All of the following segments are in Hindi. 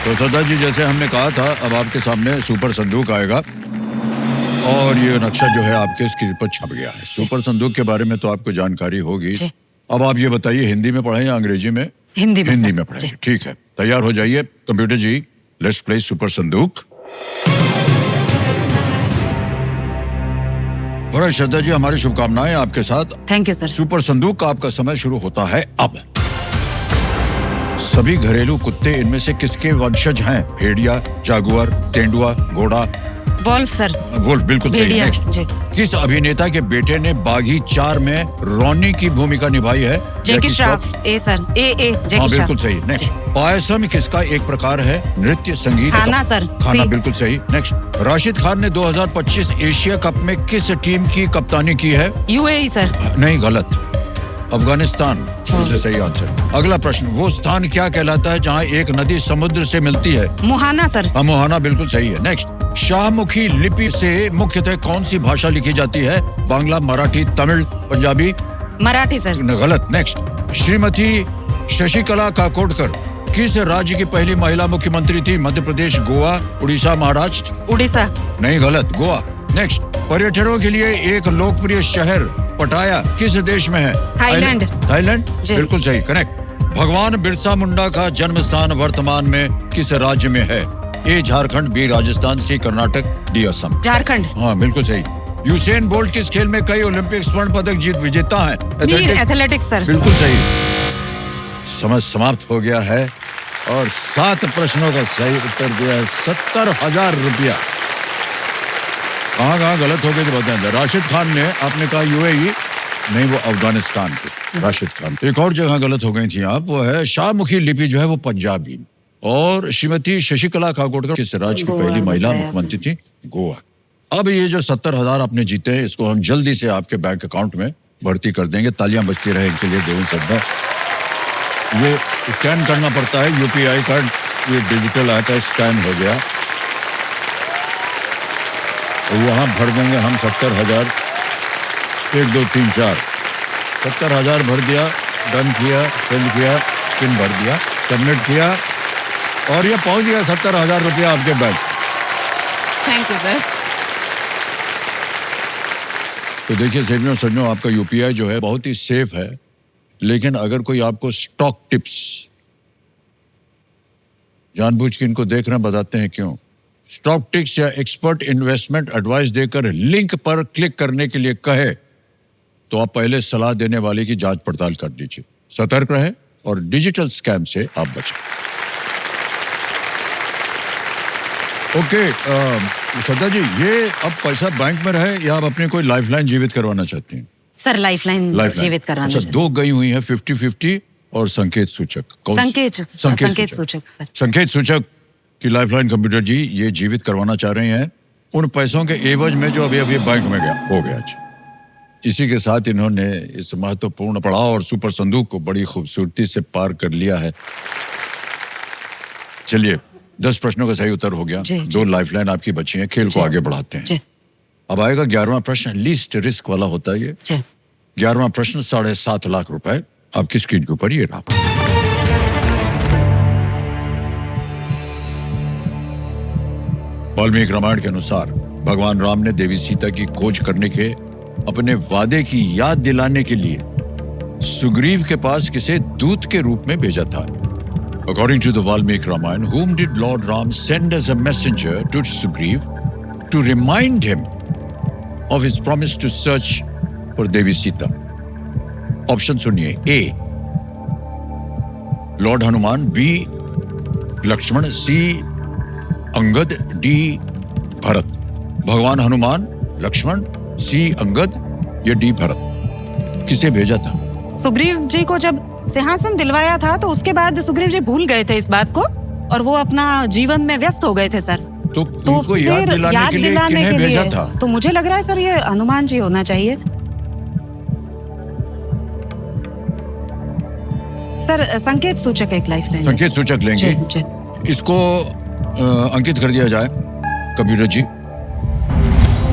तो सदा जी, जैसे हमने कहा था, अब आपके सामने सुपर संदूक आएगा और ये नक्शा जो है आपके स्क्रीन पर छप गया है। सुपर संदूक के बारे में तो आपको जानकारी होगी। अब आप ये बताइए, हिंदी में पढ़ें या अंग्रेजी में? हिंदी में पढ़ेंगे। ठीक है, तैयार हो जाइए। Computer ji, let's play super संदूक। बड़ा श्रद्धा जी, हमारी शुभकामनाएं आपके साथ। Thank you sir. सुपर संदूक का आपका समय शुरू होता है अब। सभी घरेलू कुत्ते इनमें से किसके वंशज हैं? भेड़िया, जागुआर, तेंदुआ, घोड़ा? Wolff sir. वोल्फ, बिल्कुल सही। नेक्स्ट, किस अभिनेता के बेटे ने बागी 4 में रॉनी की भूमिका निभाई है? जैकी श्रॉफ। ए सर, जैकी श्रॉफ। हाँ, बिल्कुल सही। नेक्स्ट, पायसम किसका एक प्रकार है? नृत्य, संगीत? खाना सर। खाना, बिल्कुल सही। नेक्स्ट, राशिद खान ने 2025 एशिया कप में किस टीम की कप्तानी की है? UAE sir. नहीं, गलत, अफगानिस्तान। सही आंसर। अगला प्रश्न, वो स्थान क्या कहलाता है जहाँ एक नदी समुद्र से मिलती है? मुहाना सर। हाँ, मुहाना, बिल्कुल सही है। नेक्स्ट, शाहमुखी लिपि से मुख्यतः कौन सी भाषा लिखी जाती है? बांग्ला, मराठी, तमिल, पंजाबी? मराठी सर। गलत। नेक्स्ट, श्रीमती शशिकला काकोडकर किस राज्य की पहली महिला मुख्यमंत्री थी? मध्य प्रदेश, गोवा, उड़ीसा, महाराष्ट्र? उड़ीसा। नहीं, गलत, गोवा। नेक्स्ट, पर्यटकों के लिए एक लोकप्रिय शहर पटाया किस देश में है? थाईलैंड। थाईलैंड, बिल्कुल सही, करेक्ट। भगवान बिरसा मुंडा का जन्म स्थान वर्तमान में किस राज्य में है? ए झारखंड, बी राजस्थान, सी कर्नाटक, डी असम? झारखंड। हाँ, बिल्कुल सही। यूसेन बोल्ट किस खेल में कई ओलंपिक स्वर्ण पदक जीत विजेता है? Athletics sir. बिल्कुल सही। समय समाप्त हो गया है और 7 प्रश्नों का सही उत्तर दिया है। 70,000 रुपया। कहाँ गलत हो गए तो बताएं। राशिद खान ने, आपने कहा यूएई, नहीं, वो अफगानिस्तान के राशिद खान। एक और जगह गलत हो गई थी आप, वो है शाहमुखी लिपि जो है वो पंजाबी। और श्रीमती शशिकला काकोडकर किस राज्य की पहली महिला मुख्यमंत्री थी? गोवा। अब ये जो 70,000 आपने जीते हैं, इसको हम जल्दी से आपके बैंक अकाउंट में भर्ती कर देंगे। तालियां बजती रहे इनके लिए। देवेंद्र सद्दा, ये स्कैन करना पड़ता है, यूपीआई कार्ड, ये डिजिटल आता है, स्कैन हो गया तो वहाँ भर देंगे हम 70,000। 1 2 3 4 70,000 भर दिया, डन किया, सेंड किया, पिन भर दिया, सबमिट किया और ये पहुंच गया 70,000 रुपया आपके बैंक। Thank you sir. तो देखिए सेवियों सज्जनों, आपका यूपीआई जो है बहुत ही सेफ है, लेकिन अगर कोई आपको स्टॉक टिप्स, जानबूझ के इनको देख रहे बताते हैं क्यों, स्टॉक टिप्स या एक्सपर्ट इन्वेस्टमेंट एडवाइस देकर लिंक पर क्लिक करने के लिए कहे तो आप पहले सलाह देने वाले की जांच पड़ताल कर लीजिए। सतर्क रहें और डिजिटल स्कैम से आप बचें। ओके, सदा जी, ये अब पैसा बैंक में रहे या आप अपनी कोई लाइफलाइन जीवित करवाना चाहती हैं? सर, लाइफलाइन जीवित करवाना। अच्छा, 2 गई हुई है, 50-50 और संकेत सूचक। संकेत सूचक सर। संकेत सूचक की लाइफलाइन कंप्यूटर जी ये जीवित करवाना चाह रहे हैं उन पैसों के एवज में जो अभी बैंक में हो गया। इसी के साथ इन्होंने इस महत्वपूर्ण पड़ाव और सुपर संदूक को बड़ी खूबसूरती से पार कर लिया है। चलिए, 10 प्रश्नों का सही उत्तर हो गया। 2 लाइफलाइन आपकी बची हैं। खेल को आगे बढ़ाते हैं। अब आएगा 11वां प्रश्न, लीस्ट रिस्क वाला होता है ये। 11वां प्रश्न, 7.5 लाख रुपए आपकी स्क्रीन के ऊपर ये रहा। वाल्मीकि रामायण के अनुसार भगवान राम ने देवी सीता की खोज करने के अपने वादे की याद दिलाने के लिए सुग्रीव के पास किसे दूत के रूप में भेजा था? According to the Valmiki Ramayana, whom did Lord Ram send as a messenger to Sugriv to remind him of his promise to search for Devi Sita? Option सुनिए। ए लॉर्ड हनुमान, बी लक्ष्मण, सी अंगद, डी भरत। भगवान हनुमान, लक्ष्मण, सी अंगद या डी भरत, किसे भेजा था? सुग्रीव जी को जब सिंहासन दिलवाया था तो उसके बाद सुग्रीव जी भूल गए थे इस बात को और वो अपना जीवन में व्यस्त हो गए थे सर। तो उनको याद दिलाने के लिए किन्हें भेजा था? तो मुझे लग रहा है सर ये हनुमान जी होना चाहिए। सर, संकेत सूचक एक लाइफलाइन। संकेत सूचक लेंगे। इसको अंकित कर दिया जाए कंप्यूटर जी।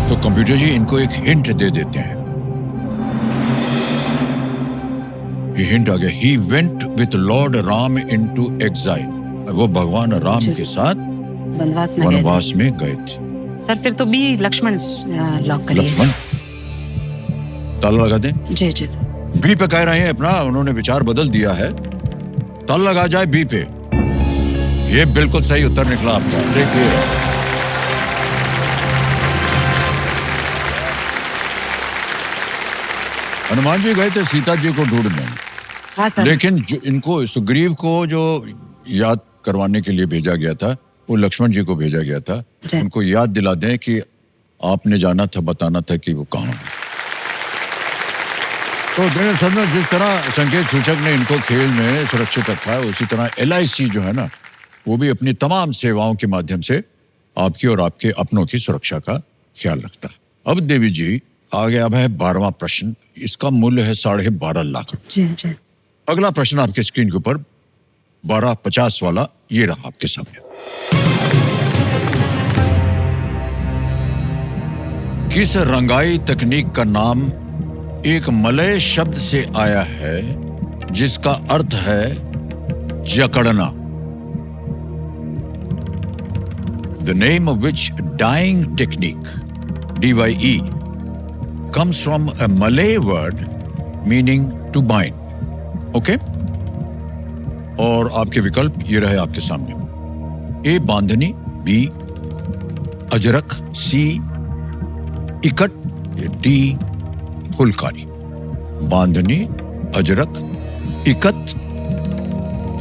तो कंप्यूटर जी इनको एक हिंट दे देते हैं। ये हिंट आ गया। He went with Lord Ram into exile. वो भगवान राम जी। के साथ वनवास में गए थे। वनवास में गए थे। सर फिर तो बी लक्ष्मण लॉक करिए। लक्ष्मण ताला लगा दें। जी जी सर। बी पे कह रहे हैं अपना, उन्होंने विचार बदल दिया है। ताला लगा जाए बी पे। ये बिल्कुल सही उत्तर निकला आपका। देखिए, हनुमान जी गए थे सीता जी को ढूंढने, हाँ सर। लेकिन जो इनको सुग्रीव को जो याद करवाने के लिए भेजा गया था, वो लक्ष्मण जी को भेजा गया था। जी। उनको याद दिला दें कि आपने जाना था, बताना था कि वो कहाँ है। तो दरअसल में जिस तरह संकेत सूचक ने इनको खेल में सुरक्षित रखा है, उसी तरह LIC जो है ना, वो भी अपनी तमाम सेवाओं के माध्यम से आपकी और आपके अपनों की सुरक्षा का ख्याल रखता है। अब देवी जी आगे अब है 12वां प्रश्न। इसका मूल्य है 12.5 लाख। जी जी। अगला प्रश्न आपके स्क्रीन के ऊपर 1250 वाला ये रहा आपके सामने। किस रंगाई तकनीक का नाम एक मलय शब्द से आया है जिसका अर्थ है जकड़ना? The name of which dyeing technique, DYE, comes from a Malay word meaning to bind. Okay? और आपके विकल्प ये रहे आपके सामने। A bandhani, B Ajrak, C ikat, D Phulkari. बांधनी, अजरक, इकत,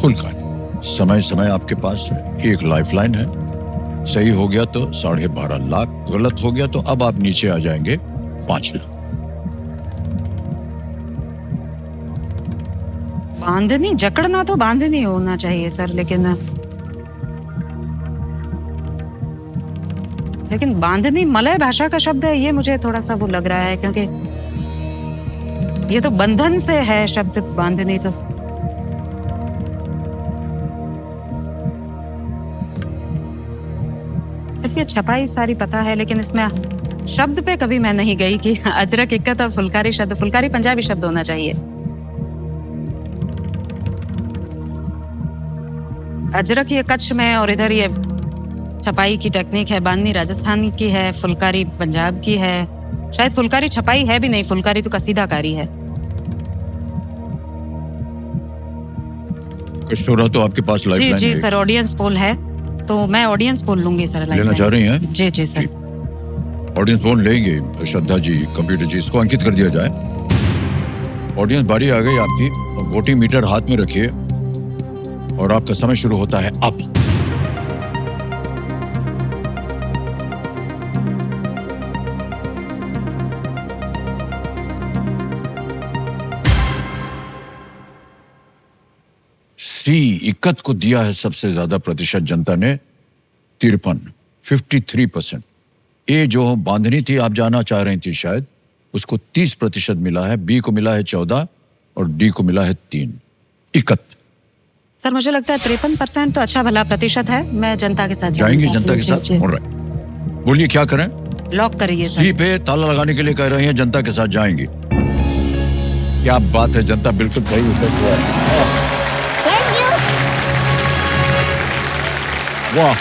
फुलकारी। समय समय आपके पास है, एक लाइफलाइन है। सही हो गया तो 12.5 लाख, गलत हो गया तो अब आप नीचे आ जाएंगे 5 लाख। बांधनी, जकड़ना तो बांधनी होना चाहिए सर, लेकिन बांधनी मलय भाषा का शब्द है, ये मुझे थोड़ा सा वो लग रहा है, क्योंकि ये तो बंधन से है शब्द बांधनी तो। ये छपाई सारी पता है, लेकिन इसमें शब्द पे कभी मैं नहीं गई कि अजरक, इक्कत और फुलकारी शब्द। फुलकारी पंजाबी शब्द होना चाहिए। अजरक ये कच्छ में और इधर ये छपाई की टेक्निक है। बांधनी राजस्थान की है, फुलकारी पंजाब की है। शायद फुलकारी छपाई है भी नहीं, फुलकारी तो कसीदाकारी है। कुछ हो रहा तो आपके पास जी लाइफलाइन जी है। सर, ऑडियंस पोल है तो मैं ऑडियंस पोल लूंगी सर। लेना चाह रही हैं? जी जी सर। ऑडियंस फोन लेंगे। श्रद्धा जी, कंप्यूटर जी, इसको अंकित कर दिया जाए। ऑडियंस बारी आ गई आपकी। वोटिंग मीटर हाथ में रखिए और आपका समय शुरू होता है अब। सी इक्कत को दिया है सबसे ज्यादा प्रतिशत जनता ने, 53% ए जो बांधनी थी, आप जाना चाह रही थी शायद, उसको 30% मिला है। बी को मिला है 14 और डी को मिला है 3। इक्कत सर मुझे लगता है 53% तो अच्छा भला प्रतिशत है। मैं जनता के साथ जाएंगे, जनता के साथ। ऑलराइट, बोलिए क्या करें? लॉक करिए सी सर। पे ताला लगाने के लिए कह रहे हैं, जनता के साथ जाएंगे। क्या बात है, जनता बिल्कुल सही उत्तर दिया है। वाह।